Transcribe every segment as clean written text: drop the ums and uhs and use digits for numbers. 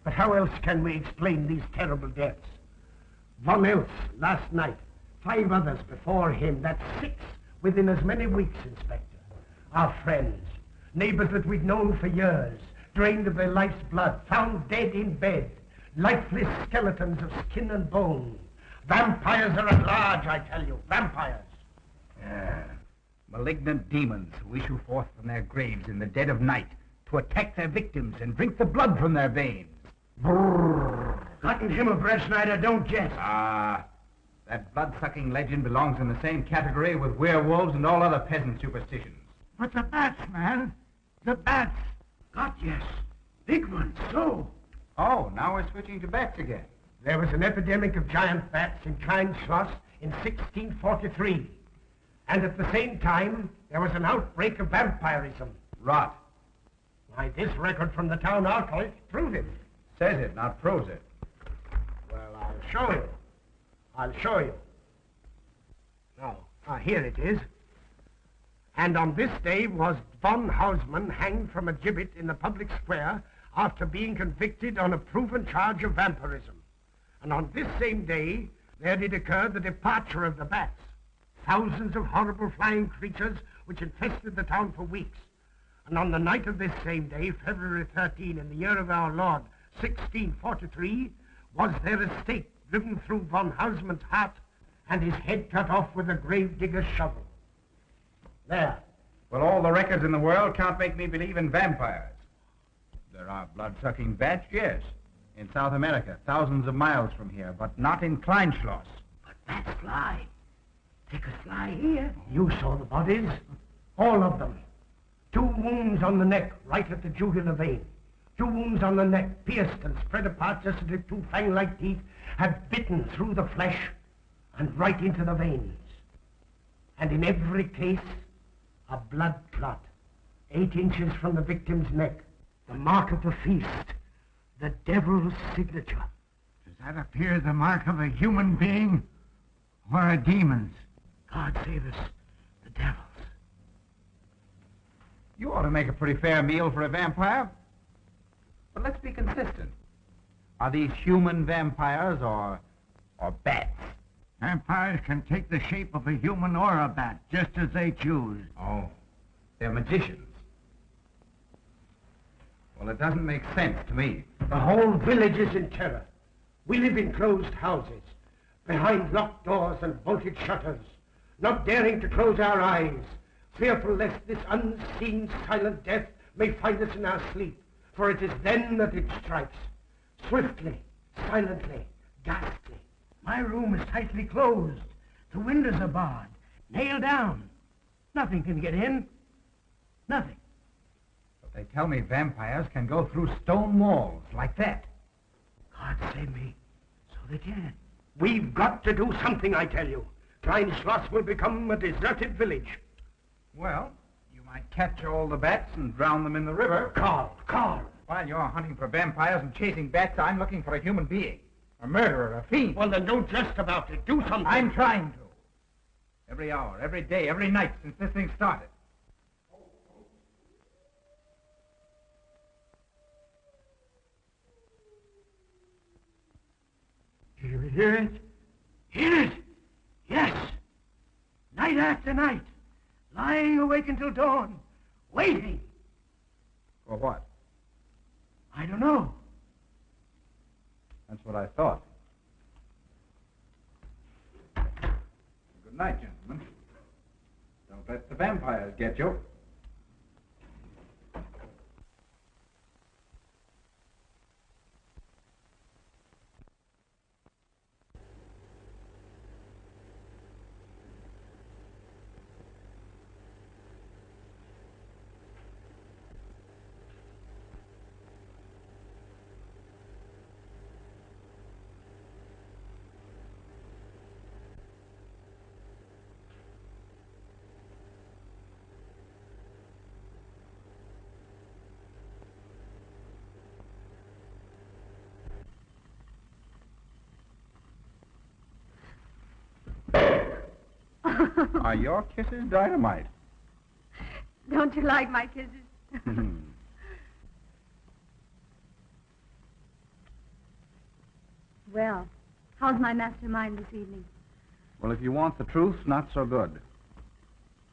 But how else can we explain these terrible deaths? One else last night, 5 others before him, that's 6 within as many weeks, Inspector. Our friends, neighbors that we'd known for years, drained of their life's blood, found dead in bed, lifeless skeletons of skin and bone. Vampires are at large, I tell you, vampires. Yeah. Malignant demons who issue forth from their graves in the dead of night to attack their victims and drink the blood from their veins. Brrr. Cotton him of Brettschneider, don't jest. Ah, that blood-sucking legend belongs in the same category with werewolves and all other peasant superstitions. But the bats, man. The bats. God, yes. Big ones, so. Oh, now we're switching to bats again. There was an epidemic of giant bats in Kleinschloss in 1643. And at the same time, there was an outbreak of vampirism. Rot. Why, this record from the town archive proves it. Says it, not proves it. Well, I'll show you. I'll show you. Now, here it is. And on this day was von Hausmann hanged from a gibbet in the public square after being convicted on a proven charge of vampirism. And on this same day, there did occur the departure of the bats. Thousands of horrible flying creatures which infested the town for weeks. And on the night of this same day, February 13, in the year of our Lord, 1643, was there a stake driven through von Hausmann's heart and his head cut off with a grave digger's shovel. There. Well, all the records in the world can't make me believe in vampires. There are blood-sucking bats, yes. In South America, thousands of miles from here, but not in Kleinschloss. But bats fly. They could fly here. You saw the bodies. All of them. 2 wounds on the neck, right at the jugular vein. 2 wounds on the neck, pierced and spread apart just as if 2 fang-like teeth had bitten through the flesh and right into the veins. And in every case, a blood clot, 8 inches from the victim's neck. The mark of the feast, the devil's signature. Does that appear the mark of a human being or a demon's? God save us, the devil's. You ought to make a pretty fair meal for a vampire. But let's be consistent. Are these human vampires or bats? Vampires can take the shape of a human or a bat, just as they choose. Oh, they're magicians. Well, it doesn't make sense to me. The whole village is in terror. We live in closed houses, behind locked doors and bolted shutters, not daring to close our eyes, fearful lest this unseen silent death may find us in our sleep, for it is then that it strikes, swiftly, silently, ghastly. My room is tightly closed. The windows are barred, nailed down. Nothing can get in. Nothing. But they tell me vampires can go through stone walls like that. God save me. So they can. We've got to do something, I tell you. Kleinschloss will become a deserted village. Well, you might capture all the bats and drown them in the river. Karl. While you're hunting for vampires and chasing bats, I'm looking for a human being. A murderer, a fiend. Well, then don't jest about it. Do something. I'm trying to. Every hour, every day, every night since this thing started. Do you hear it? Hear it? Yes. Night after night. Lying awake until dawn. Waiting. For what? I don't know. That's what I thought. Good night, gentlemen. Don't let the vampires get you. Are your kisses dynamite? Don't you like my kisses? Well, how's my mastermind this evening? Well, if you want the truth, not so good.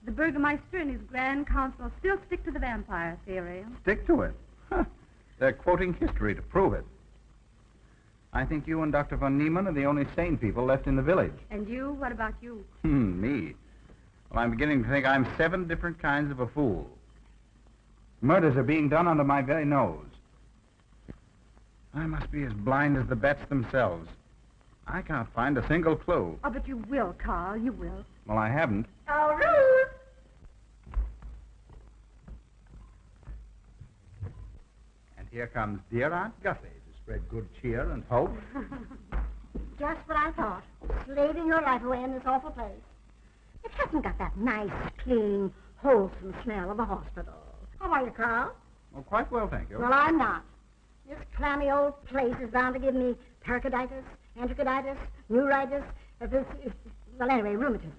The Burgermeister and his Grand Council still stick to the vampire theory. Stick to it. Huh. They're quoting history to prove it. I think you and Dr. von Niemann are the only sane people left in the village. And you? What about you? Me? Well, I'm beginning to think I'm 7 different kinds of a fool. Murders are being done under my very nose. I must be as blind as the bats themselves. I can't find a single clue. Oh, but you will, Carl. You will. Well, I haven't. Oh, Ruth! And here comes dear Aunt Gussie to spread good cheer and hope. Just what I thought. Slaving your life away in this awful place. It hasn't got that nice, clean, wholesome smell of a hospital. How are you, Carl? Oh, quite well, thank you. Well, I'm not. This clammy old place is bound to give me pericarditis, enterocolitis, neuritis, well, anyway, rheumatism.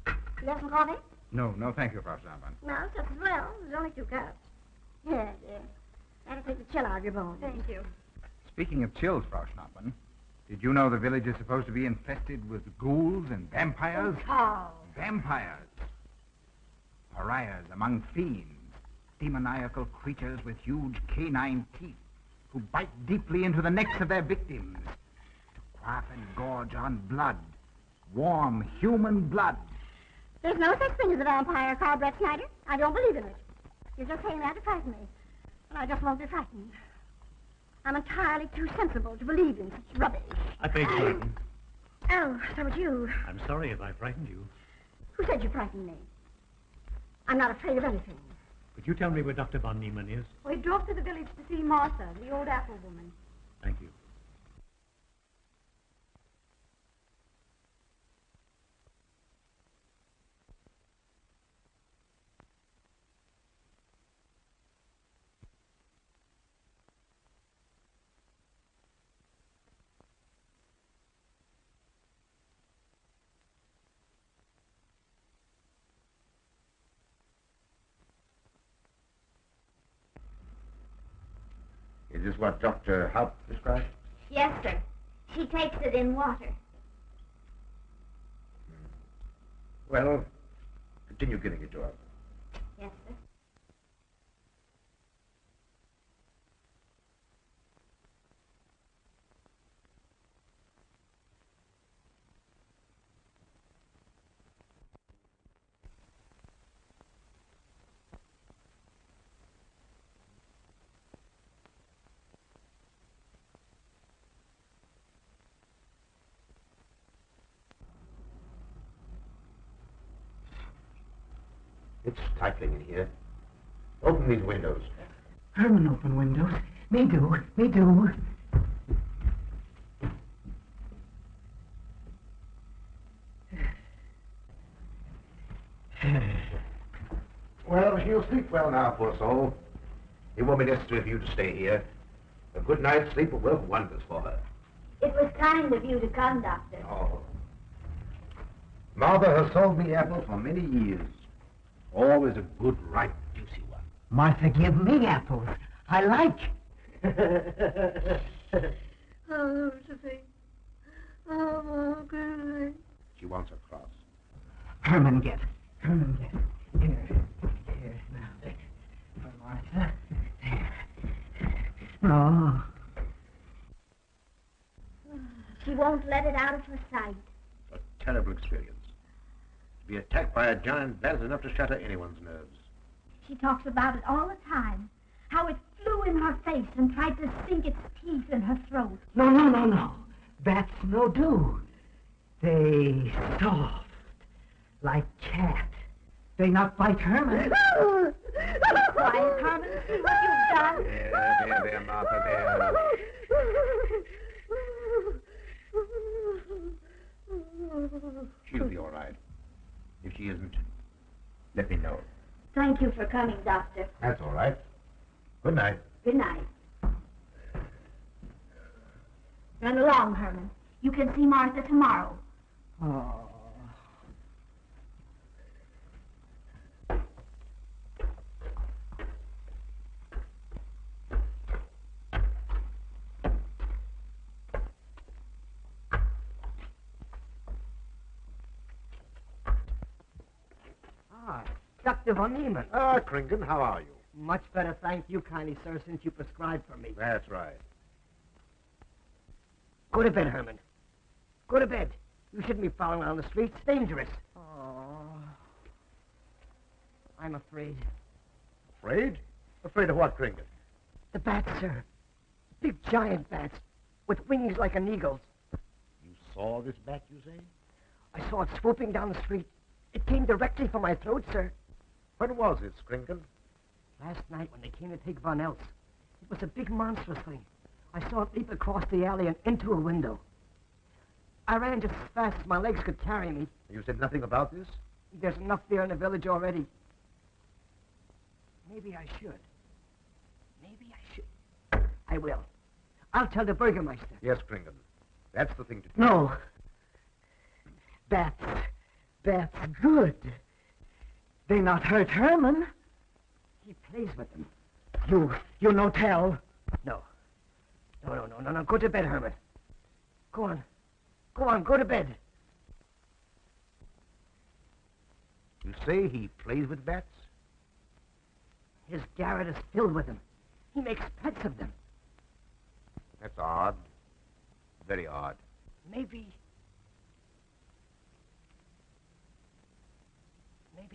You have some coffee? No, thank you, Frau Steinmann. No, just as well. There's only 2 cups. Here, dear. That'll take the chill out of your bones. Thank you. Speaking of chills, Frau Schnappmann, did you know the village is supposed to be infested with ghouls and vampires? Oh, Carl. Vampires. Pariahs among fiends. Demoniacal creatures with huge canine teeth who bite deeply into the necks of their victims to quaff and gorge on blood. Warm human blood. There's no such thing as a vampire, Karl Brettschneider. I don't believe in it. You're just saying that to frighten me. And I just won't be frightened. I'm entirely too sensible to believe in such rubbish. I beg pardon. Oh, so it's you. I'm sorry if I frightened you. Who said you frightened me? I'm not afraid of anything. Could you tell me where Dr. von Niemann is? We drove to the village to see Martha, the old apple woman. Thank you. Is this what Dr. Haupt prescribed? Yes, sir. She takes it in water. Well, continue giving it to her. Yes, sir. It's stifling in here. Open these windows. Herman open windows. Me do. Well, she'll sleep well now, poor soul. It won't be necessary for you to stay here. A good night's sleep will work wonders for her. It was kind of you to come, Doctor. Oh. Martha has sold me apples for many years. Always a good, ripe, juicy one. Martha, give me apples. I like. Oh, Josephine. Oh, good. She wants a cross. Herman, get. Here. Now, there. For Martha. There. Oh. She won't let it out of her sight. A terrible experience. To be attacked by a giant bat is enough to shatter anyone's nerves. She talks about it all the time. How it flew in her face and tried to sink its teeth in her throat. No. Bats no do. They soft, like cat. They not bite Herman. Quiet, Herman. See what you've done. There, Martha, there. She'll be all right. If she isn't, let me know. Thank you for coming, Doctor. That's all right. Good night. Good night. Run along, Herman. You can see Martha tomorrow. Oh. Dr. von Niemann. Ah, Kringen, how are you? Much better, thank you kindly, sir, since you prescribed for me. That's right. Go to bed, Herman. Go to bed. You shouldn't be prowling around the streets. It's dangerous. Oh. I'm afraid. Afraid? Afraid of what, Kringen? The bats, sir. Big giant bats with wings like an eagle's. You saw this bat, you say? I saw it swooping down the street. It came directly for my throat, sir. When was it, Kringen? Last night when they came to take Von Eltz. It was a big monstrous thing. I saw it leap across the alley and into a window. I ran just as fast as my legs could carry me. You said nothing about this? There's enough fear in the village already. Maybe I should. Maybe I should. I will. I'll tell the Burgermeister. Yes, Kringen. That's the thing to do. No. Bats. Bats good. They not hurt Herman. He plays with them. You no tell. No. No. Go to bed, Herman. Go on. Go on, go to bed. You say he plays with bats? His garret is filled with them. He makes pets of them. That's odd. Very odd. Maybe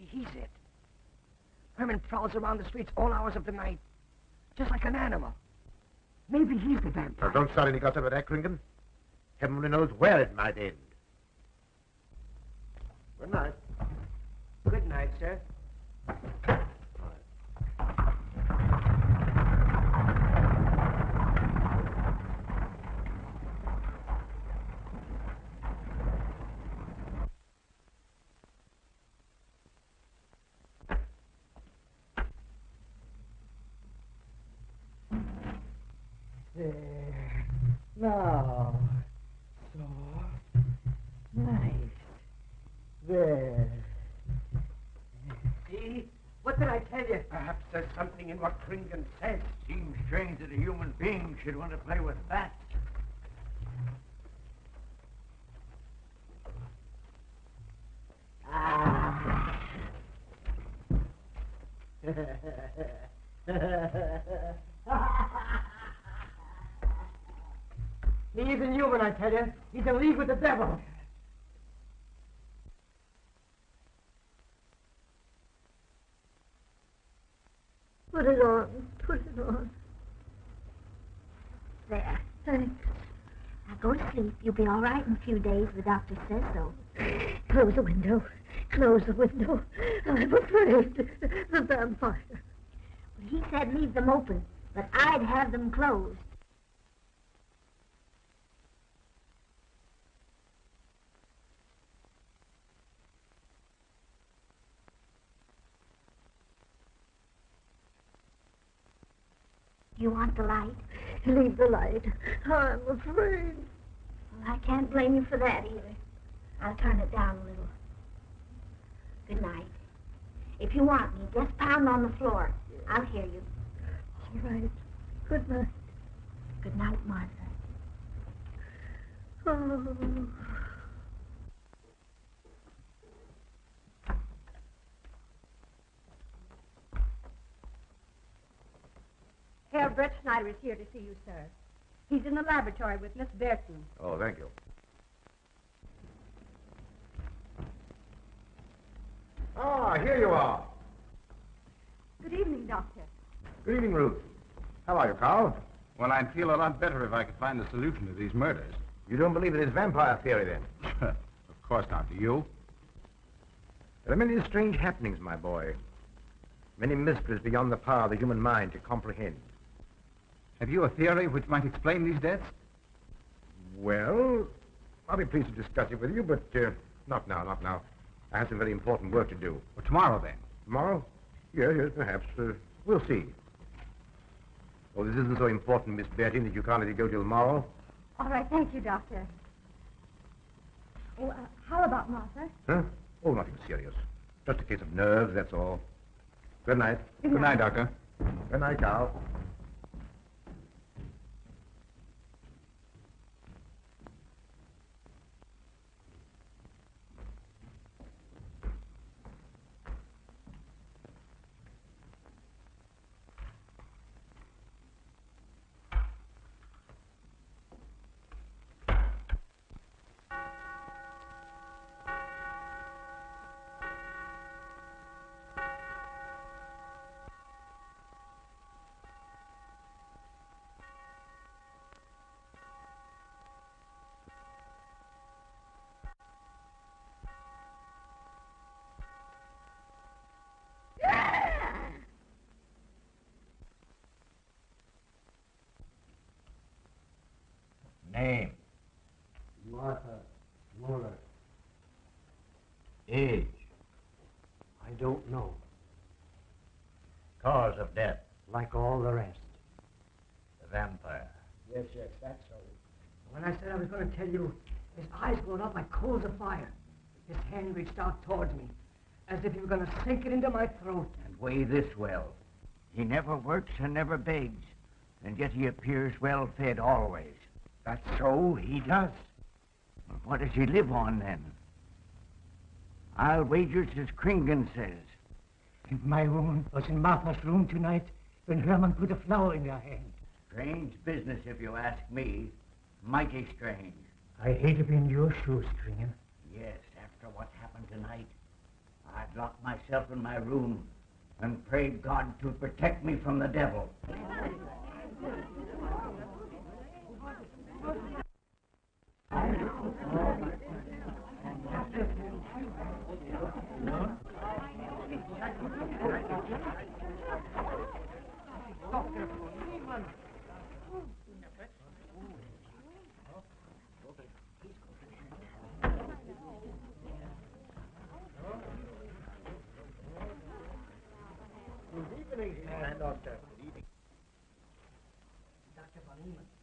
he's it. Herman prowls around the streets all hours of the night, just like an animal. Maybe he's the vampire. Now, don't start any gossip about that, Kringen. Heaven only knows where it might end. Good night. Good night, sir. There. Now. So nice. There. See? What did I tell you? Perhaps there's something in what Kringen says. Seems strange that a human being should want to play with bats. Ah. He isn't human, I tell you. He's in league with the devil. Put it on. Put it on. There. Thanks. Now go to sleep. You'll be all right in a few days. The doctor says so. Close the window. Close the window. I'm afraid. The vampire. Well, he said leave them open, but I'd have them closed. You want the light? Leave the light. I'm afraid. Well, I can't blame you for that either. I'll turn it down a little. Good night. If you want me, just pound on the floor. I'll hear you. All right. Good night. Good night, Martha. Oh. Karl Brettschneider is here to see you, sir. He's in the laboratory with Miss Berton. Oh, thank you. Ah, here you are. Good evening, Doctor. Good evening, Ruth. How are you, Carl? Well, I'd feel a lot better if I could find the solution to these murders. You don't believe in his vampire theory, then? Of course not. Do you? There are many strange happenings, my boy. Many mysteries beyond the power of the human mind to comprehend. Have you a theory which might explain these deaths? Well, I'll be pleased to discuss it with you, but not now, not now. I have some very important work to do. Well, tomorrow, then. Tomorrow? Yes, perhaps. We'll see. Oh, this isn't so important, Miss Bertie, that you can't let it go till tomorrow. All right, thank you, Doctor. Oh, how about Martha? Huh? Oh, nothing serious. Just a case of nerves, that's all. Good night. Good Good night, Doctor. Good night, Carl. Name. Martha Mueller. Age. I don't know. Cause of death. Like all the rest. The vampire. Yes, that's so. When I said I was going to tell you, his eyes glowed up like coals of fire. His hand reached out towards me, as if he were going to sink it into my throat. And weigh this well. He never works and never begs, and yet he appears well fed always. That's so, he does. Well, what does he live on, then? I'll wager it's as Kringen says. And my wound was in Martha's room tonight when Herman put a flower in your hand. Strange business, if you ask me. Mighty strange. I hate to be in your shoes, Kringen. Yes, after what happened tonight, I'd lock myself in my room and prayed God to protect me from the devil. Doctor. Dr. von Niemann.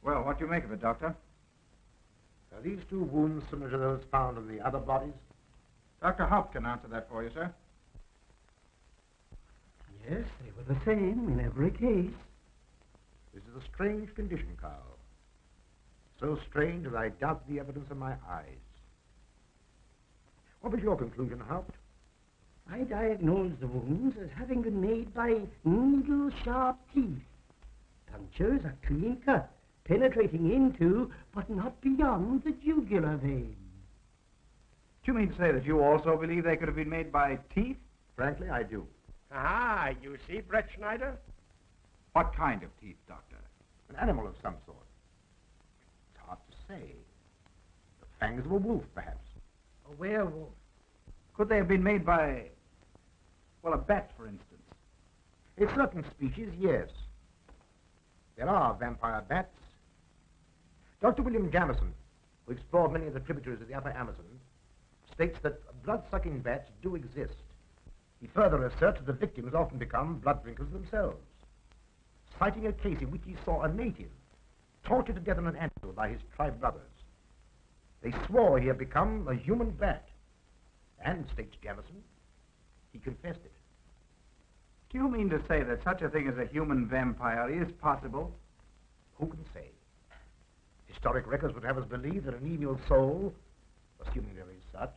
Well, what do you make of it, Doctor? Are these two wounds similar to those found in the other bodies? Dr. Haupt can answer that for you, sir. Yes, they were the same in every case. This is a strange condition, Karl. So strange that I doubt the evidence of my eyes. What was your conclusion, Haupt? I diagnosed the wounds as having been made by needle-sharp teeth. Punctures are clean cut, penetrating into, but not beyond, the jugular vein. Do you mean to say that you also believe they could have been made by teeth? Frankly, I do. Ah, you see, Brettschneider? What kind of teeth, Doctor? An animal of some sort. It's hard to say. The fangs of a wolf, perhaps. A werewolf. Could they have been made by, well, a bat, for instance? In certain species, yes. There are vampire bats. Dr. William Jamison, who explored many of the tributaries of the upper Amazon, states that blood-sucking bats do exist. He further asserts that the victims often become blood drinkers themselves, citing a case in which he saw a native tortured to death in an anthill by his tribe brothers. They swore he had become a human bat, and, states Jamison, he confessed it. Do you mean to say that such a thing as a human vampire is possible? Who can say? Historic records would have us believe that an evil soul, assuming there is such,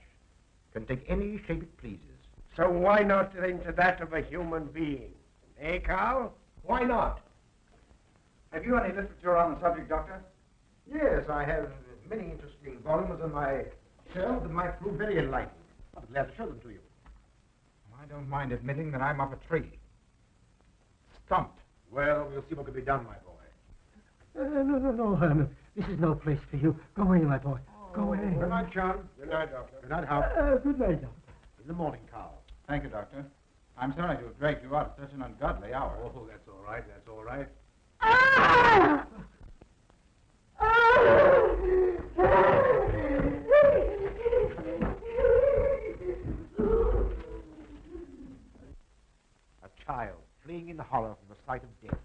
can take any shape it pleases. So why not into that of a human being? Eh, Karl? Why not? Have you any literature on the subject, Doctor? Yes, I have many interesting volumes on my shelf that might prove very enlightening. I'll be glad to show them to you. I don't mind admitting that I'm up a tree. Stumped. Well, we'll see what can be done, my boy. No, Herman. This is no place for you. Go away, my boy. Go away. Good night, John. Good night, Doctor. Good night, Howard. Good night, Doctor. In the morning, Karl. Thank you, Doctor. I'm sorry to have dragged you out at such an ungodly hour. Oh, that's all right, that's all right. A child fleeing in horror from the sight of death.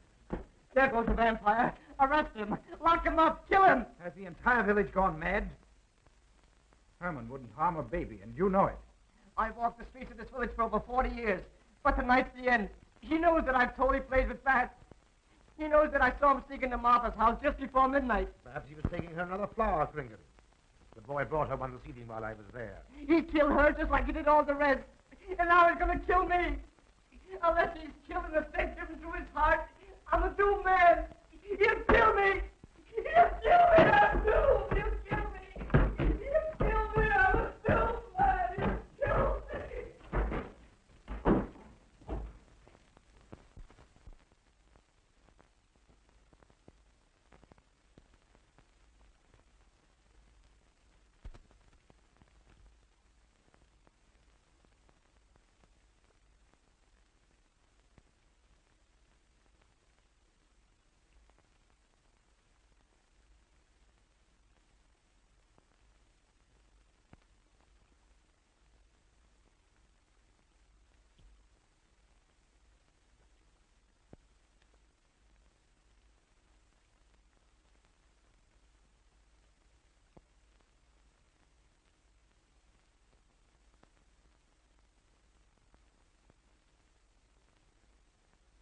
There goes the vampire. Arrest him. Lock him up. Kill him. Has the entire village gone mad? Herman wouldn't harm a baby, and you know it. I've walked the streets of this village for over 40 years. But tonight's the end. He knows that I've totally played with bats. He knows that I saw him sneaking to Martha's house just before midnight. Perhaps he was taking her another flower trinket. The boy brought her one this evening while I was there. He killed her just like he did all the rest. And now he's going to kill me. Unless he's killed in a faith given to his heart, I'm a doomed man. He'll kill me. He'll kill me. I'm doomed. He'll kill me. He'll kill me. I'm a doomed man. He'll kill me.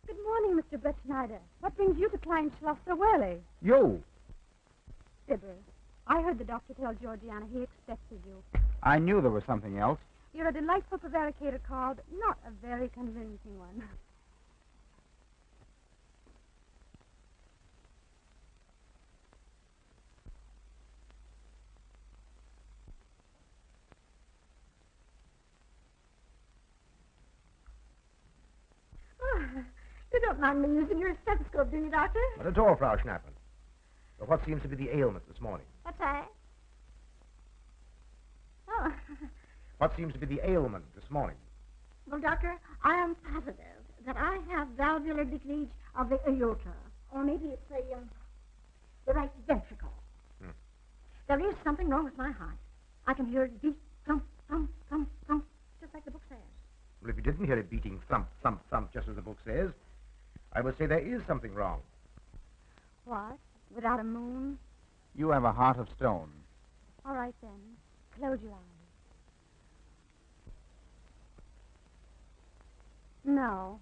Good morning, Mr. Brettschneider. What brings you to Kleinschloss so early? You. Fibber, I heard the doctor tell Georgiana he expected you. I knew there was something else. You're a delightful prevaricator, Karl, but not a very convincing one. You don't mind me using your stethoscope, do you, Doctor? Not at all, Frau Schnappmann. But what seems to be the ailment this morning? What's that? Oh. What seems to be the ailment this morning? Well, Doctor, I am positive that I have valvular leakage of the aorta. Or maybe it's the right ventricle. There is something wrong with my heart. I can hear it beat, thump, thump, thump, thump, just like the book says. Well, if you didn't hear it beating thump, thump, thump, just as the book says, I would say there is something wrong. What? Without a moon? You have a heart of stone. All right, then. Close your eyes. No.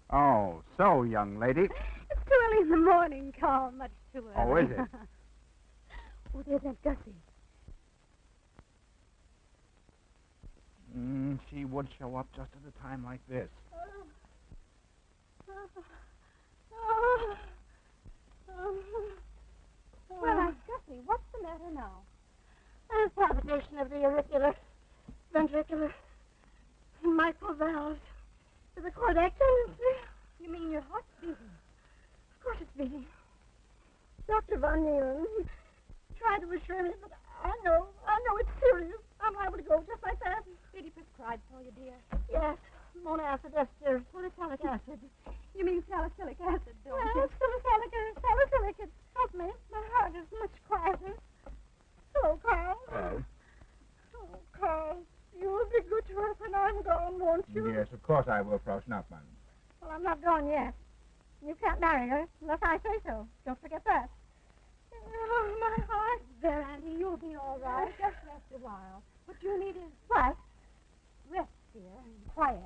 Oh, so, young lady. It's too early in the morning, Karl. Much too early. Oh, is it? Oh, there's Aunt Gussie. She would show up just at a time like this. Well, Aunt Gussie, what's the matter now? A palpitation of the auricular, ventricular, mitral valves. The cortex. You mean your heart's beating? Of course it's beating. Dr. von Niemann tried to assure me, but I know it's serious. I'm liable to go just like that. Did he prescribe for you, dear? Yes, monacid ester, salicylic acid. You mean salicylic acid, don't Yes, salicylic. It helped me. My heart is much quieter. Hello, Karl. Hello. Oh, Karl, you'll be good to her when I'm gone, won't you? Yes, of course I will, Frau Schnappmann. Well, I'm not gone yet. You can't marry her unless I say so. Don't forget that. Oh, my heart. There, Auntie, you'll be all right. Just rest a while. What you need is What? rest, dear, and quiet.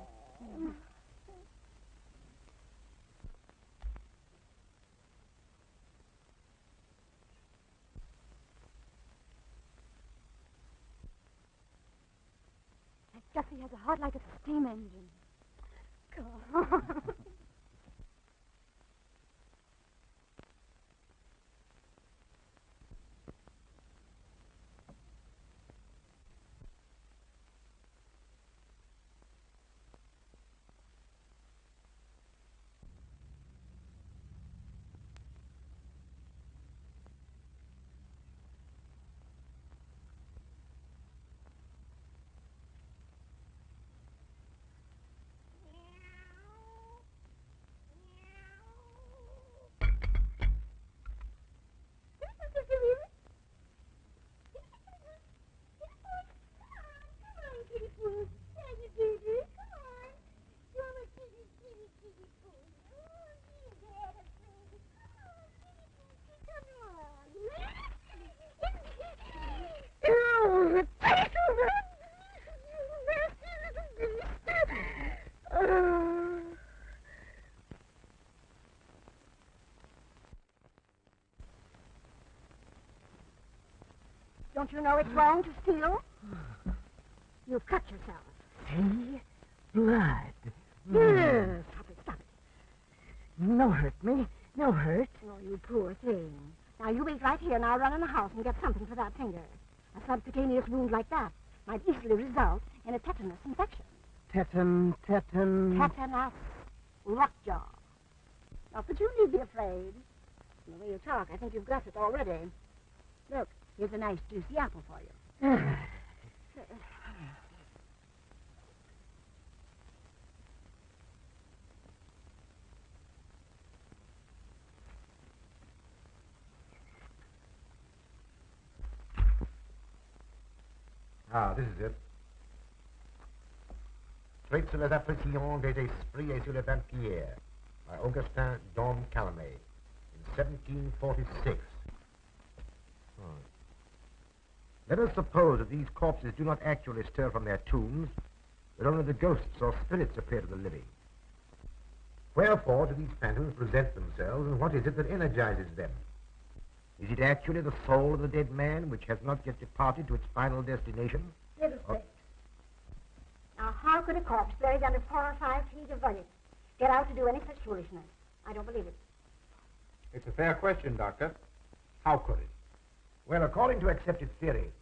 Aunt Gussie has a heart like a steam engine. God. Don't you know it's wrong to steal? You've cut yourself. See? Blood. Here, stop it. No hurt me. No hurt. Oh, you poor thing. Now, you wait right here, and I'll run in the house and get something for that finger. A subcutaneous wound like that might easily result in a tetanus infection. Tetanus. Tetanus. Lockjaw. Not that you need be afraid. From the way you talk, I think you've got it already. Look, here's a nice juicy apple for you. Ah, this is it. Traits sur les appréciations des esprits et sur les vampires by Augustin Dom Calame in 1746. Let us suppose that these corpses do not actually stir from their tombs, but only the ghosts or spirits appear to the living. Wherefore do these phantoms present themselves, and what is it that energizes them? Is it actually the soul of the dead man which has not yet departed to its final destination? Fiddlesticks. Now, how could a corpse buried under 4 or 5 feet of vomit get out to do any such foolishness? I don't believe it. It's a fair question, Doctor. How could it? Well, according to accepted theory,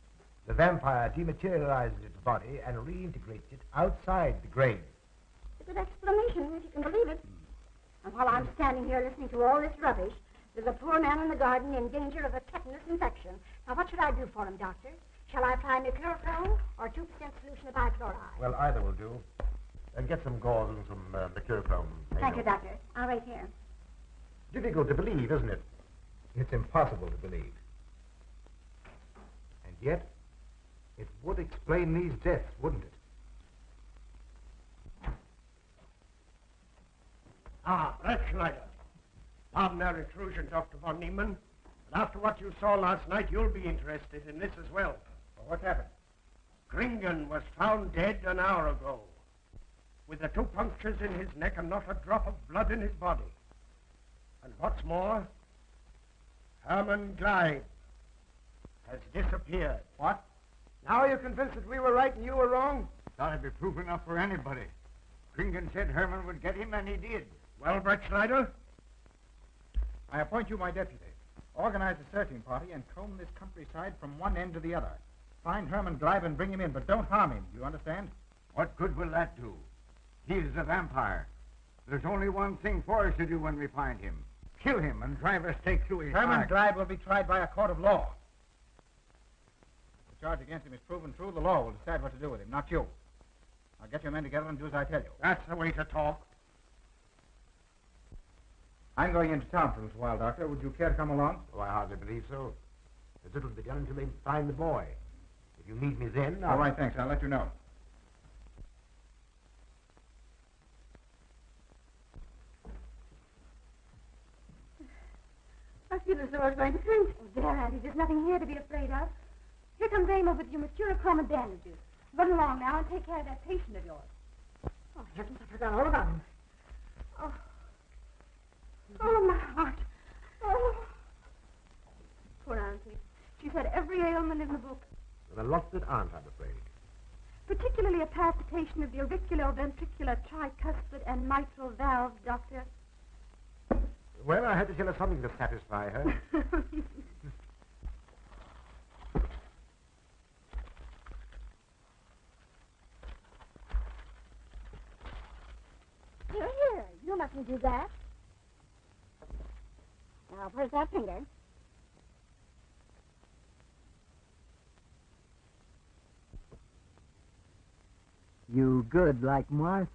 the vampire dematerializes its body and reintegrates it outside the grave. It's a good explanation, if you can believe it. And while I'm standing here listening to all this rubbish, there's a poor man in the garden in danger of a tetanus infection. Now, what should I do for him, Doctor? Shall I apply mercurochrome or 2% solution of bichloride? Well, either will do. And get some gauze and some mercurochrome. Thank you, Doctor. I'll wait here. Difficult to believe, isn't it? It's impossible to believe. And yet, it would explain these deaths, wouldn't it? Ah, Brettschneider. Pardon our intrusion, Dr. von Niemann. But after what you saw last night, you'll be interested in this as well. Well, what happened? Kringen was found dead an hour ago, with the 2 punctures in his neck and not a drop of blood in his body. And what's more, Herman Gleib has disappeared. What? Now you're convinced that we were right and you were wrong? That'd be proof enough for anybody. Kringen said Herman would get him, and he did. Well, Brettschneider? I appoint you my deputy. Organize a searching party and comb this countryside from one end to the other. Find Herman Gleib and bring him in, but don't harm him. Do you understand? What good will that do? He's a vampire. There's only one thing for us to do when we find him. Kill him and drive a stake through his Herman heart. Gleib will be tried by a court of law. If the charge against him is proven true, the law will decide what to do with him, not you. Now get your men together and do as I tell you. That's the way to talk. I'm going into town for a little while, Doctor. Would you care to come along? Oh, I hardly believe so. There's little to be done until they find the boy. If you need me then, All right, thanks. I'll let you know. I feel as though I was going to faint. Oh, there, Auntie, there's nothing here to be afraid of. Here comes Amo with your mercurochrome and bandages. Run along now and take care of that patient of yours. Oh, heavens, I forgot all about him. Oh. Oh, my heart. Oh. Poor Auntie. She's had every ailment in the book, there are lots that aren't, I'm afraid. particularly a palpitation of the auriculoventricular tricuspid and mitral valve, Doctor. Well, I had to tell her something to satisfy her. Here, you mustn't do that. Now, where's that finger? You good like Martha.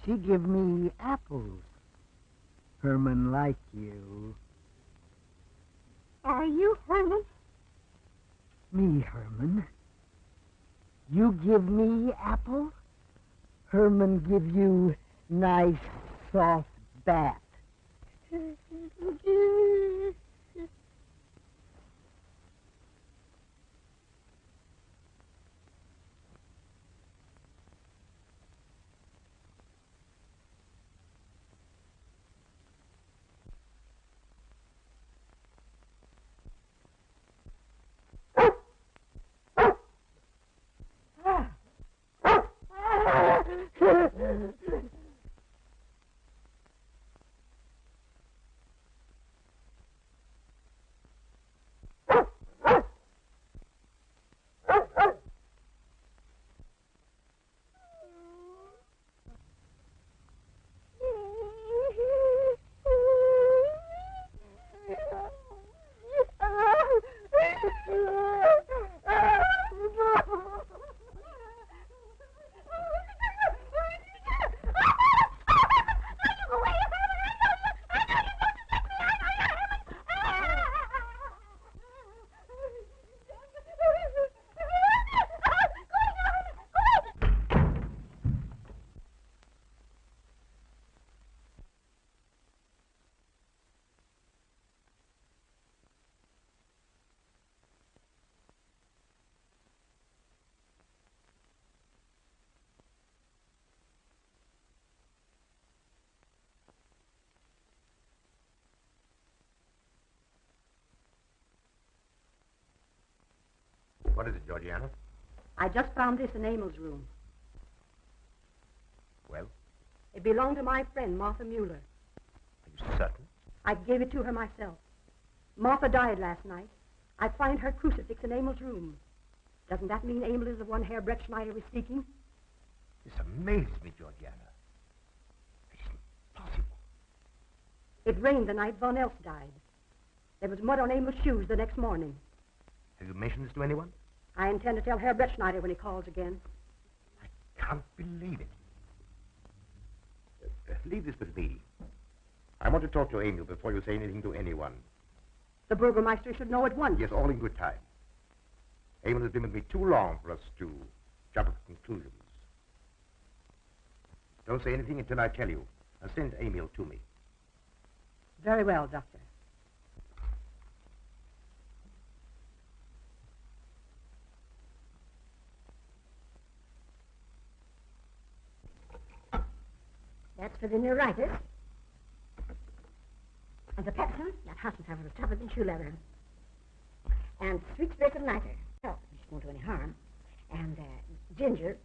She give me apples. Herman like you. Are you Herman? Me, Herman. You give me apple. Herman give you nice soft bat. What is it, Georgiana? I just found this in Emil's room. Well? It belonged to my friend, Martha Mueller. Are you certain? I gave it to her myself. Martha died last night. I find her crucifix in Emil's room. Doesn't that mean Emil is the one Herr Brettschneider was seeking? This amazes me, Georgiana. It isn't possible. It rained the night Von Elst died. There was mud on Emil's shoes the next morning. Have you mentioned this to anyone? I intend to tell Herr Brettschneider when he calls again. I can't believe it. Leave this with me. I want to talk to Emil before you say anything to anyone. The Burgermeister should know at once. Yes, all in good time. Emil has been with me too long for us to jump to conclusions. Don't say anything until I tell you. And send Emil to me. Very well, Doctor. That's for the neuritis. And the pepsin, that hasn't have a tougher than shoe leather. And sweet spirit of nitre. Oh, it won't do any harm. And ginger.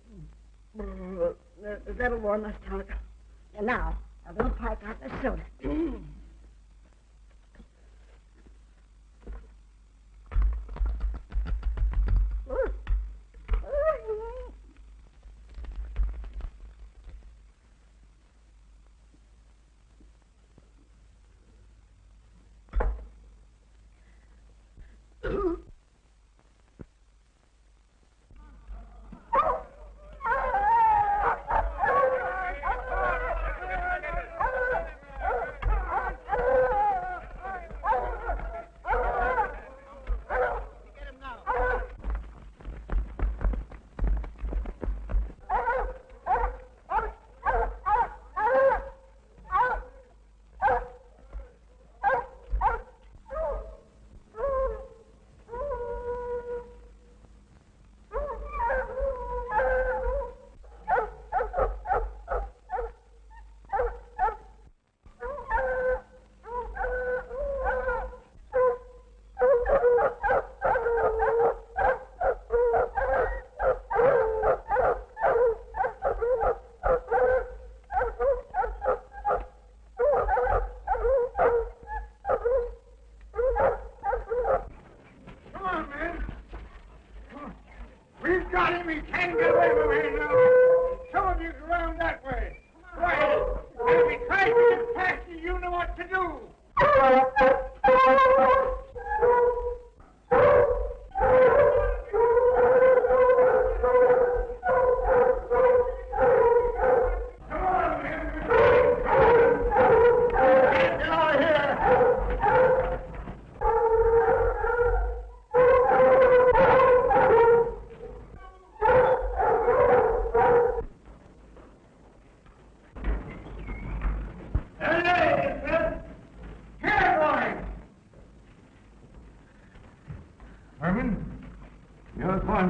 That'll warm my stomach. And now, a little pipe out of soda.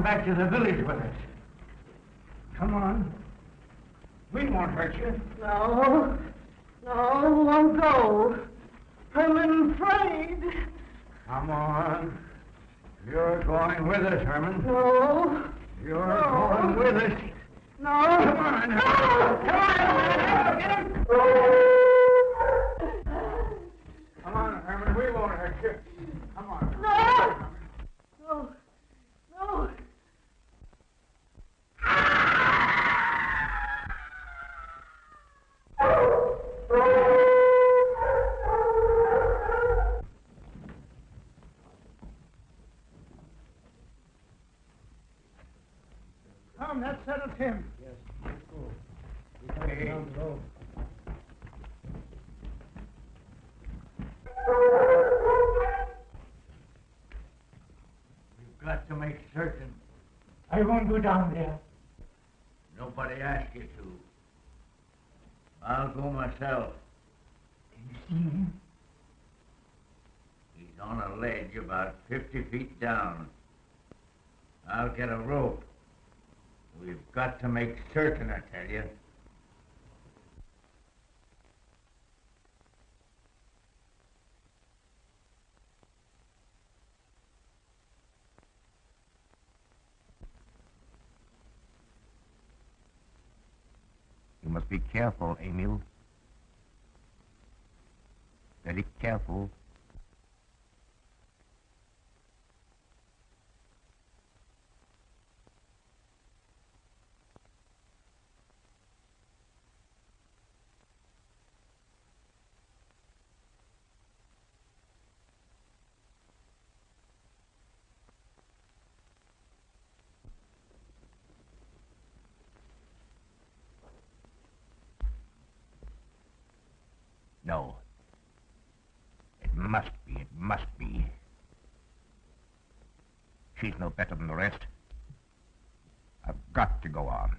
Back to the village with us. Come on. We won't hurt you. No, won't go. I'm afraid. Come on. You're going with us, Herman. No. You're going with us. No. Come on. No. Come on. Come on, Herman. We won't hurt you. Come on. No. Come, that settles him. Yes, let's go. We down the road. We've got to make certain. I won't go down there. Nobody asked you to. I'll go myself. Can you see him? He's on a ledge about 50 feet down. I'll get a rope. We've got to make certain, I tell you. must be careful, Emil. Very careful. No. It must be, it must be. She's no better than the rest. I've got to go on.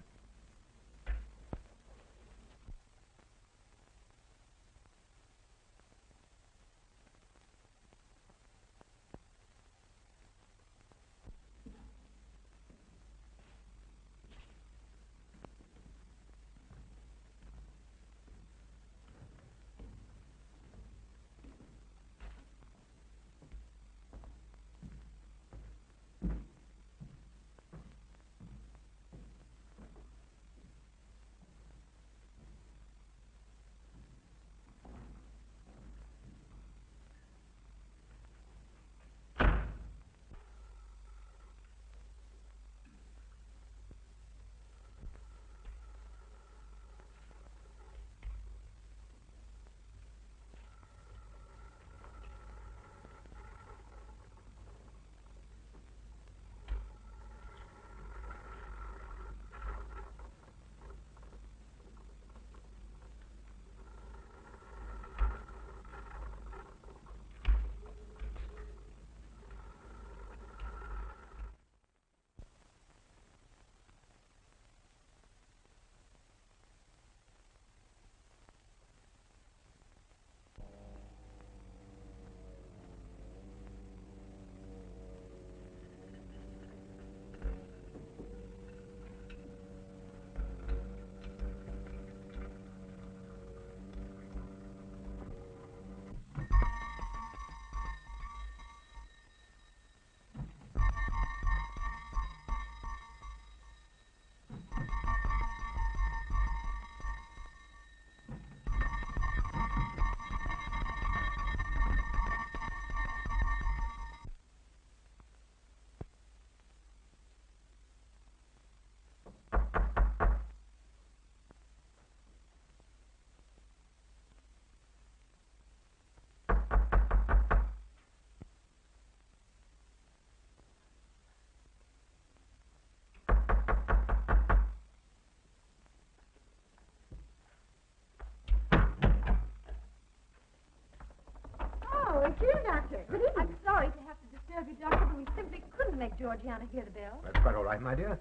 It's you, Doctor. Good evening. I'm sorry to have to disturb you, Doctor, but we simply couldn't make Georgiana hear the bell. That's quite all right, my dear.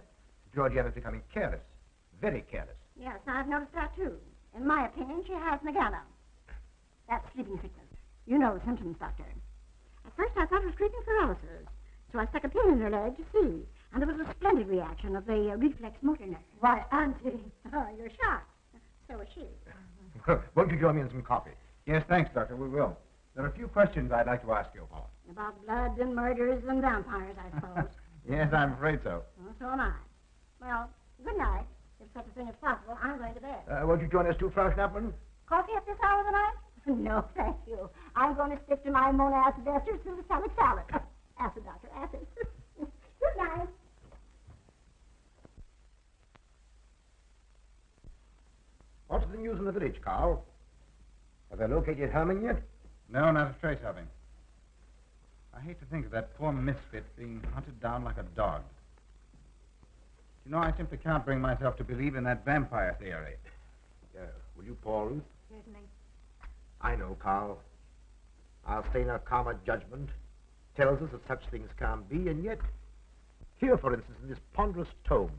Georgiana's becoming careless. Very careless. Yes, I've noticed that, too. In my opinion, she has Nagana. That's sleeping sickness. You know the symptoms, Doctor. At first, I thought it was creeping paralysis, so I stuck a pin in her leg to see, and there was a splendid reaction of the reflex motor nerve. Why, Auntie. Oh, you're shocked. So is she. Won't you join me in some coffee? Yes, thanks, Doctor. We will. There are a few questions I'd like to ask you, Paul. About blood and murders and vampires, I suppose. Yes, I'm afraid so. Well, so am I. Well, good night. If such a thing is possible, I'm going to bed. Won't you join us too, Frau Schnappmann? Coffee at this hour of the night? No, thank you. I'm going to stick to my monacid ester suicide salad. Acid, Doctor, acid. Good night. What's the news in the village, Karl? Have they located Herman yet? No, not a trace of him. I hate to think of that poor misfit being hunted down like a dog. You know, I simply can't bring myself to believe in that vampire theory. Will you, Paul? Certainly. I know, Karl. Our saner, calmer judgment tells us that such things can't be, and yet, here, for instance, in this ponderous tome,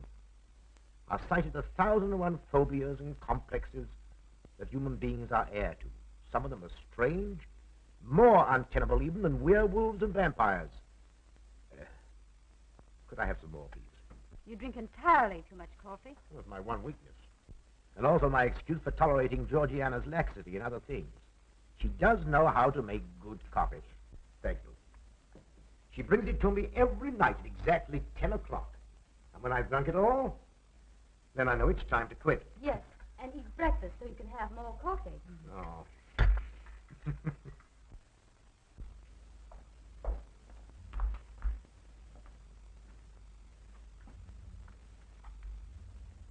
are cited 1,001 phobias and complexes that human beings are heir to. Some of them are strange, more untenable even than werewolves and vampires. Could I have some more, please? You drink entirely too much coffee. That's my one weakness. And also my excuse for tolerating Georgiana's laxity and other things. She does know how to make good coffee. Thank you. She brings it to me every night at exactly 10 o'clock. And when I've drunk it all, then I know it's time to quit. Yes, and eat breakfast so you can have more coffee. No.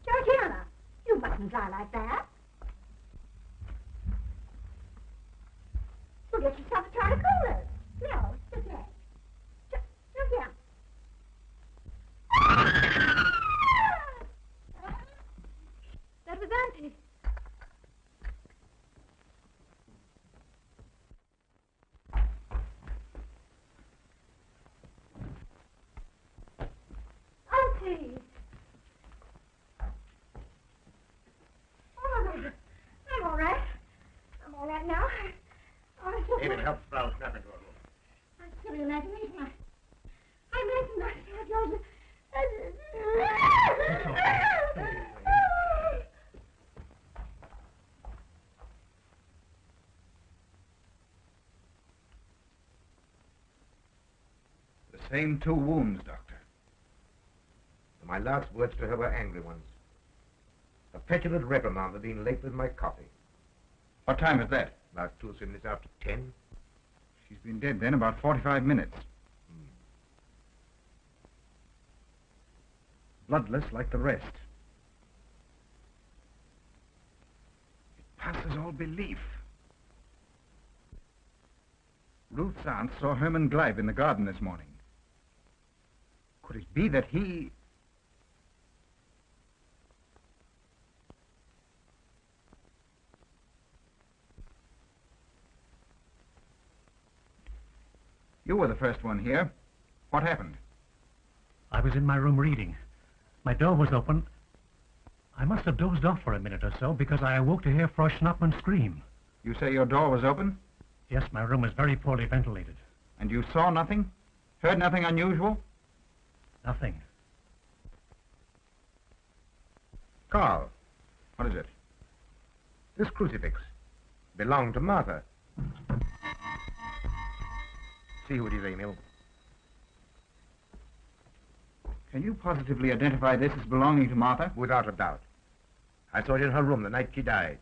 Georgiana, you mustn't lie like that. You'll get yourself a tart of cola. No, it's okay. Georgiana. That was Auntie. Auntie! Oh, I'm all right. I'm all right now. David, help Sprout snap into a room. I'm silly imagination. I mentioned I yours. The same 2 wounds, Doctor. My last words to her were angry ones. A petulant reprimand for being late with my coffee. What time is that? About 2 minutes after 10. She's been dead then about 45 minutes. Bloodless like the rest. It passes all belief. Ruth's aunt saw Herman Gleib in the garden this morning. Could it be that he... You were the first one here. What happened? I was in my room reading. My door was open. I must have dozed off for a minute or so because I awoke to hear Frau Schnappmann scream. You say your door was open? Yes, my room is very poorly ventilated. And you saw nothing? Heard nothing unusual? Nothing. Karl. What is it? This crucifix belonged to Martha. See who it is, Emil. Can you positively identify this as belonging to Martha? Without a doubt. I saw it in her room the night she died.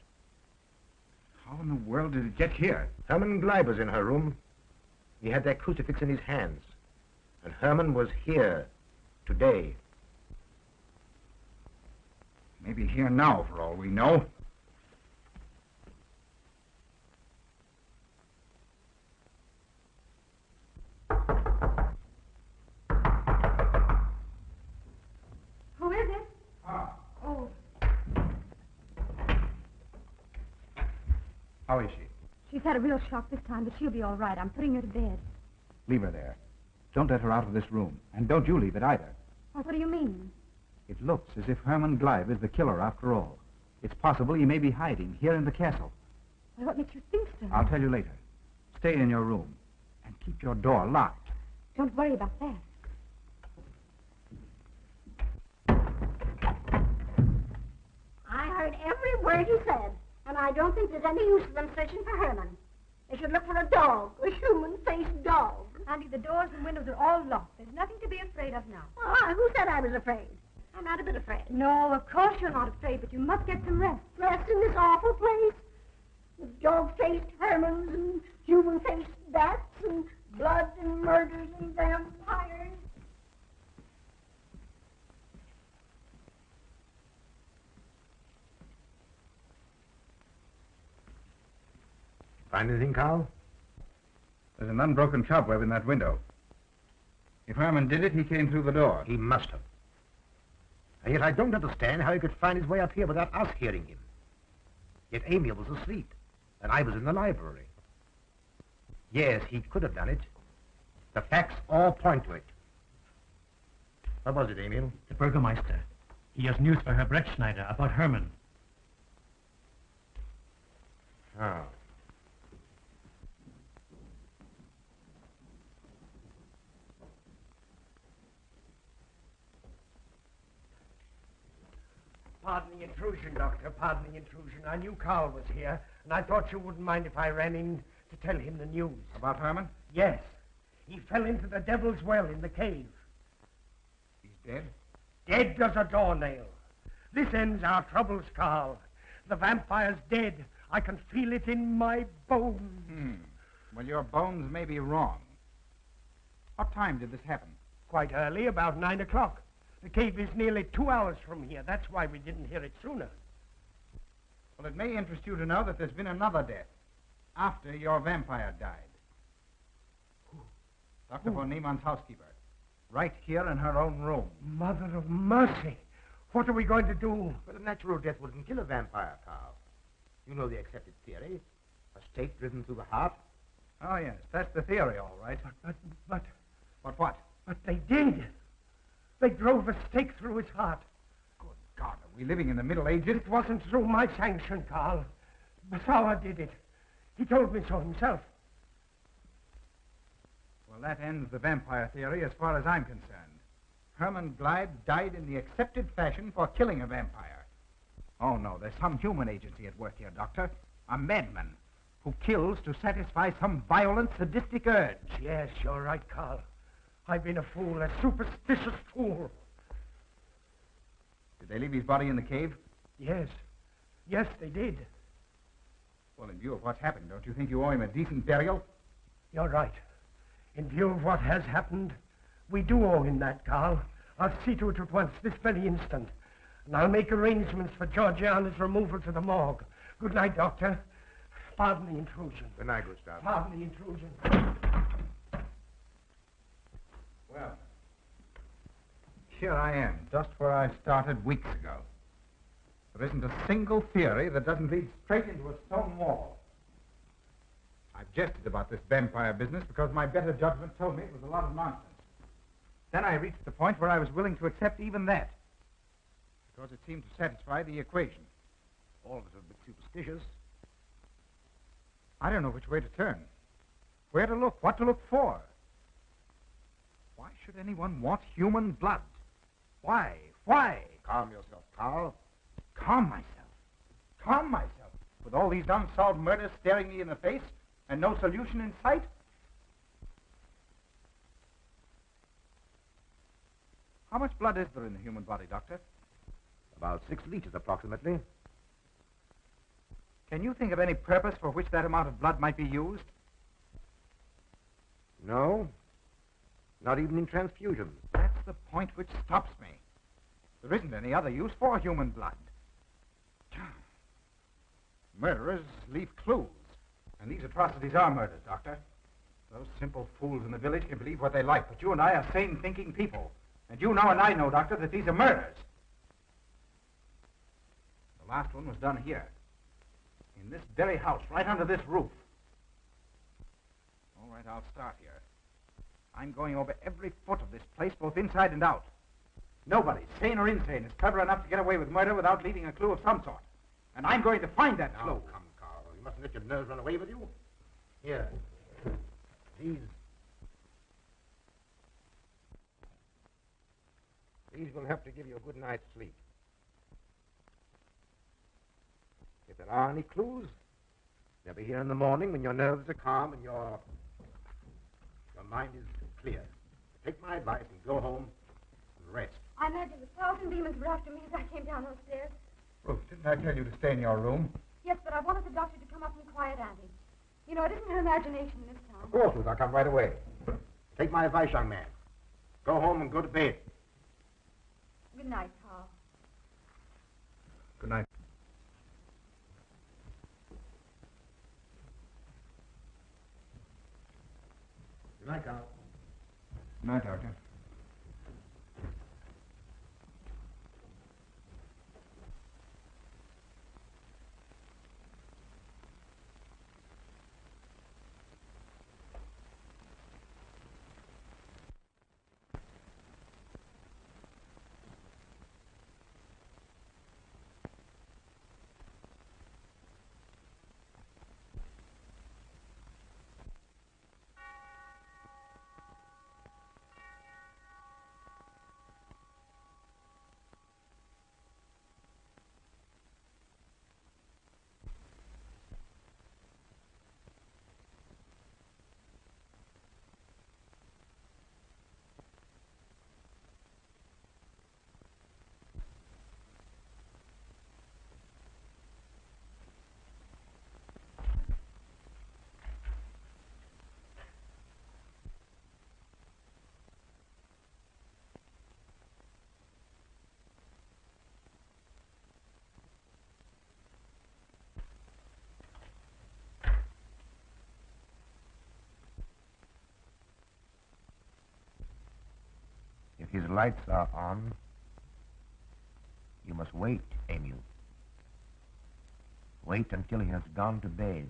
How in the world did it get here? Herman Gleib was in her room. He had that crucifix in his hands. And Herman was here today. Maybe here now, for all we know. Who is it? Oh, How is she? she's had a real shock this time, but she'll be all right. I'm putting her to bed. Leave her there. Don't let her out of this room. And don't you leave it either. Oh, what do you mean? It looks as if Herman Gleib is the killer after all. It's possible he may be hiding here in the castle. Well, what makes you think so? I'll tell you later. Stay in your room and keep your door locked. Don't worry about that. I heard every word he said, and I don't think there's any use of them searching for Herman. They should look for a dog, a human-faced dog. Auntie, the doors and windows are all locked. There's nothing to be afraid of now. Well, who said I was afraid? I'm not a bit afraid. No, of course you're not afraid, but you must get some rest. Rest in this awful place? With dog-faced Hermans and human-faced bats and blood and murders and vampires. Find anything, Karl? There's an unbroken cobweb in that window. If Herman did it, he came through the door. He must have. And yet I don't understand how he could find his way up here without us hearing him. Yet Emil was asleep, and I was in the library. Yes, he could have done it. The facts all point to it. What was it, Emil? The Burgermeister. He has news for Herr Brettschneider about Herman. Oh. Pardon the intrusion, Doctor. Pardon the intrusion. I knew Karl was here, and I thought you wouldn't mind if I ran in to tell him the news. About Herman? Yes. He fell into the Devil's Well in the cave. He's dead? Dead as a doornail. This ends our troubles, Karl. The vampire's dead. I can feel it in my bones. Well, your bones may be wrong. What time did this happen? Quite early, about 9 o'clock. The cave is nearly 2 hours from here. That's why we didn't hear it sooner. Well, it may interest you to know that there's been another death after your vampire died. Dr. von Niemann's housekeeper. Right here in her own room. Mother of mercy. What are we going to do? But a natural death wouldn't kill a vampire, Karl. You know the accepted theory. A stake driven through the heart. Oh, yes, that's the theory, all right. But what? But they did. They drove a stake through his heart. Good God, are we living in the Middle Ages? It wasn't through my sanction, Karl. Bauer did it. He told me so himself. Well, that ends the vampire theory as far as I'm concerned. Herman Gleib died in the accepted fashion for killing a vampire. Oh, no, there's some human agency at work here, Doctor. A madman who kills to satisfy some violent, sadistic urge. Yes, you're right, Karl. I've been a fool, a superstitious fool. Did they leave his body in the cave? Yes. Yes, they did. Well, in view of what's happened, don't you think you owe him a decent burial? You're right. In view of what has happened, we do owe him that, Karl. I'll see to it at once, this very instant. And I'll make arrangements for Georgiana's removal to the morgue. Good night, Doctor. Pardon the intrusion. Good night, Gustav. Pardon the intrusion. Well, here I am, just where I started weeks ago. There isn't a single theory that doesn't lead straight into a stone wall. I've jested about this vampire business because my better judgment told me it was a lot of nonsense. Then I reached the point where I was willing to accept even that, because it seemed to satisfy the equation. All of it a bit superstitious. I don't know which way to turn, where to look, what to look for. Why should anyone want human blood? Why? Why? Calm yourself, Karl. Calm myself. Calm myself. With all these unsolved murders staring me in the face and no solution in sight? How much blood is there in the human body, Doctor? About 6 liters, approximately. Can you think of any purpose for which that amount of blood might be used? No. Not even in transfusions. That's the point which stops me. There isn't any other use for human blood. Murderers leave clues. And these atrocities are murders, Doctor. Those simple fools in the village can believe what they like, but you and I are sane, thinking people. And you know and I know, Doctor, that these are murders. The last one was done here. In this very house, right under this roof. All right, I'll start here. I'm going over every foot of this place, both inside and out. Nobody, sane or insane, is clever enough to get away with murder without leaving a clue of some sort. And I'm going to find that clue. Come, Karl. You mustn't let your nerves run away with you. Here. These will help to give you a good night's sleep. If there are any clues, they'll be here in the morning when your nerves are calm and your mind is clear. Take my advice and go home and rest. I imagine the 1,000 demons were after me as I came down those stairs. Ruth, didn't I tell you to stay in your room? Yes, but I wanted the doctor to come up and quiet Auntie. You know, it isn't her imagination this time. Of course, Ruth, I'll come right away. Take my advice, young man. Go home and go to bed. Good night, Karl. Good night. Good night, Karl. Good night, Doctor. If his lights are on, you must wait, Emil. Wait until he has gone to bed.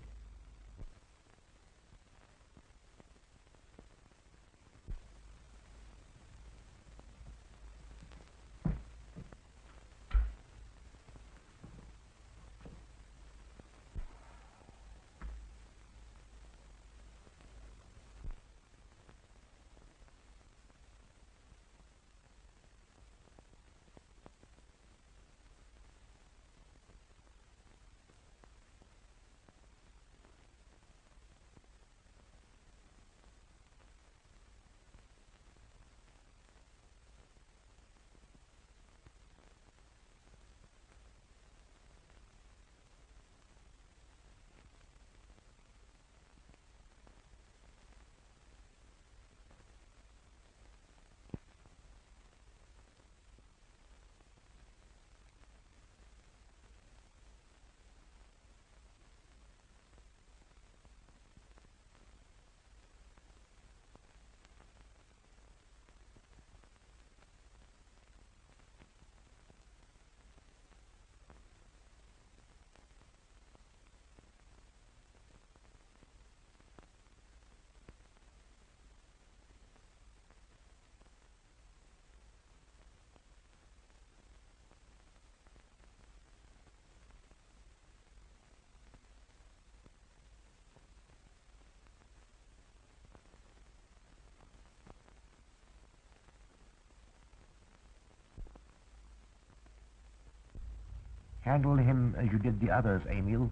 Handle him as you did the others, Emil.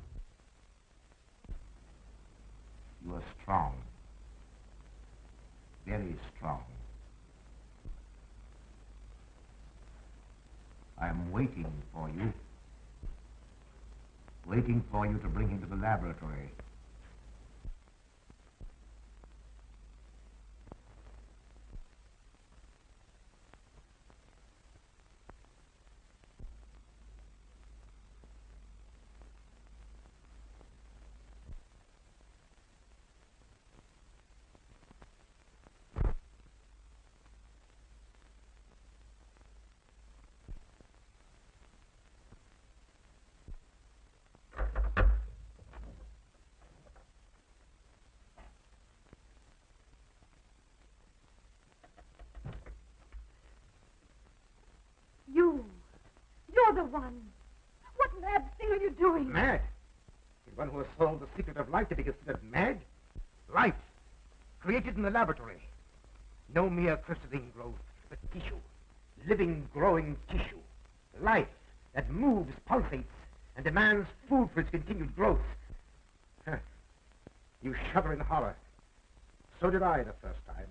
You are strong. Very strong. I am waiting for you. Waiting for you to bring him to the laboratory. You're the one. What mad thing are you doing? Mad? The one who has solved the secret of life to be considered mad? Life, created in the laboratory. No mere crystalline growth, but tissue. Living, growing tissue. Life that moves, pulsates, and demands food for its continued growth. Huh. You shudder in horror. So did I the first time.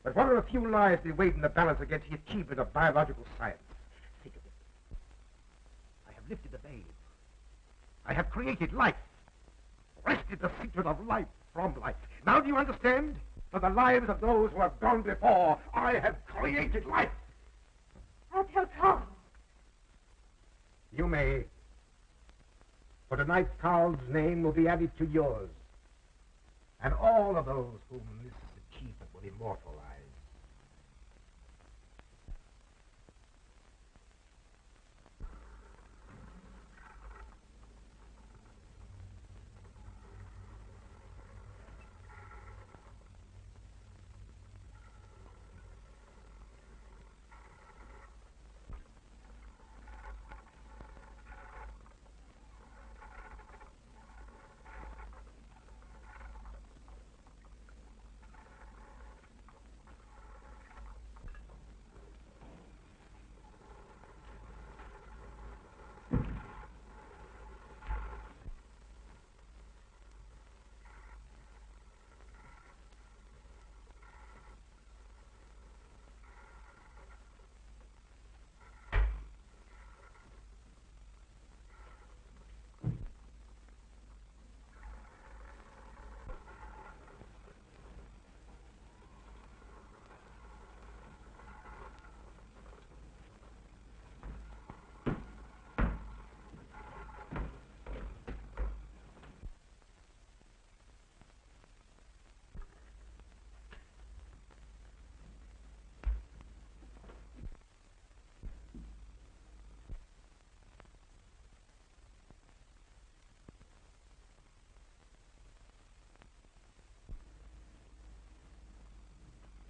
But what are a few lives that weighed in the balance against the achievement of biological science? Think of it. I have lifted the veil. I have created life. Wrested the secret of life from life. Now do you understand? For the lives of those who have gone before, I have created life. I'll tell Carl. You may. For tonight, Carl's name will be added to yours. And all of those whom this achievement will immortalize.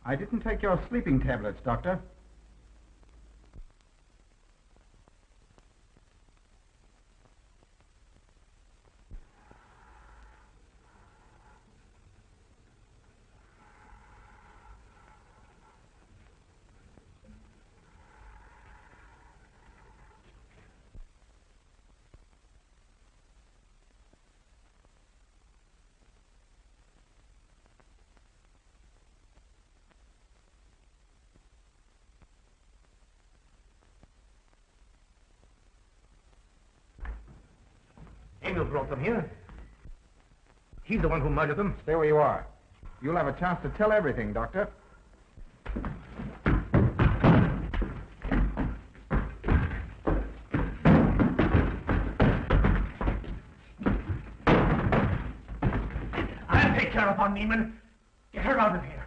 I didn't take your sleeping tablets, Doctor. Emil brought them here. He's the one who murdered them. Stay where you are. You'll have a chance to tell everything, Doctor. I'll take care of von Niemann. Get her out of here.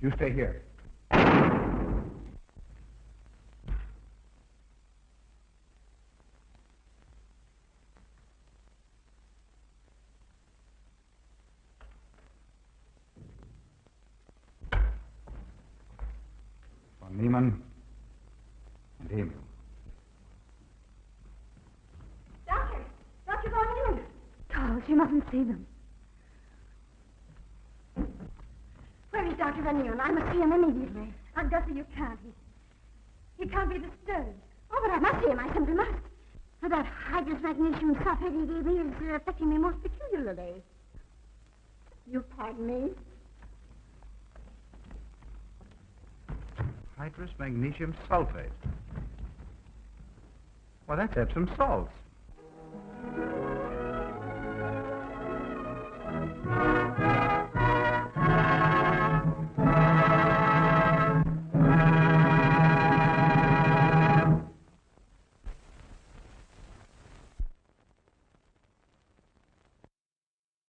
You stay here. Von Niemann and Emil. Doctor! Dr. von Niemann! Charles, you mustn't see them. Where is Dr. von Niemann? I must see him immediately. Augusta, you can't. He can't be disturbed. Oh, but I must see him. I simply must. That hydrous magnesium sulfate he gave me is affecting me most peculiarly. You pardon me? Hydrous magnesium sulfate. Well, that's Epsom salts.